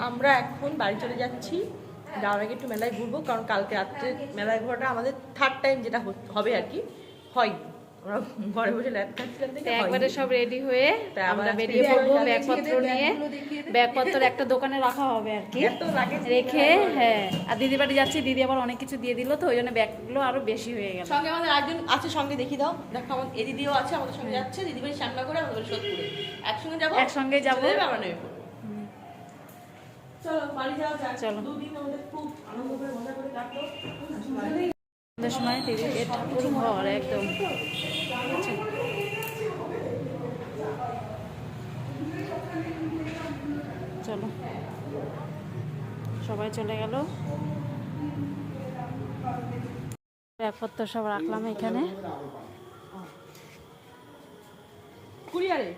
আমরা এখন বাড়ি চলে যাচ্ছি। যাওয়ার আগে একটু মেলায় ঘুরবো, কারণ কালকে রাত্রে মেলায় ঘোরাটা আমাদের থার্ড টাইম যেটা হবে আর কি, হয়নি। আমরা ঘরে বসে ল্যাব খাচ্ছিলাম থেকে একবারে সব রেডি হয়ে আমরা বেরিয়ে পড়বো ব্যাগপত্র নিয়ে। ব্যাগপত্র একটা দোকানে রাখা হবে আর কি, রেখে হ্যাঁ। আর দিদি বাড়ি যাচ্ছি, দিদি আবার অনেক কিছু দিয়ে দিল, তো ওই জন্য ব্যাগগুলো আরো বেশি হয়ে গেল। সঙ্গে আমাদের একজন আছে, সঙ্গে দেখিয়ে দাও। দেখো আমার এই দিদিও আছে, আমাদের সঙ্গে যাচ্ছে। দিদি বাড়ি সামনা করে আমাদের সোদপুরে একসঙ্গে যাবো, একসঙ্গে যাবো। আমরা নেমে পড়বো। চলো বাড়ি যাওয়া যাক। চলো। দুদিন আমাদের খুব আনন্দ করে মজা করে কাটলো। সময় দিদির ঠাকুর ঘর একদম। চলো সবাই চলে গেল, ব্যাগপত্র সব রাখলাম এখানে। কুরিয়ারে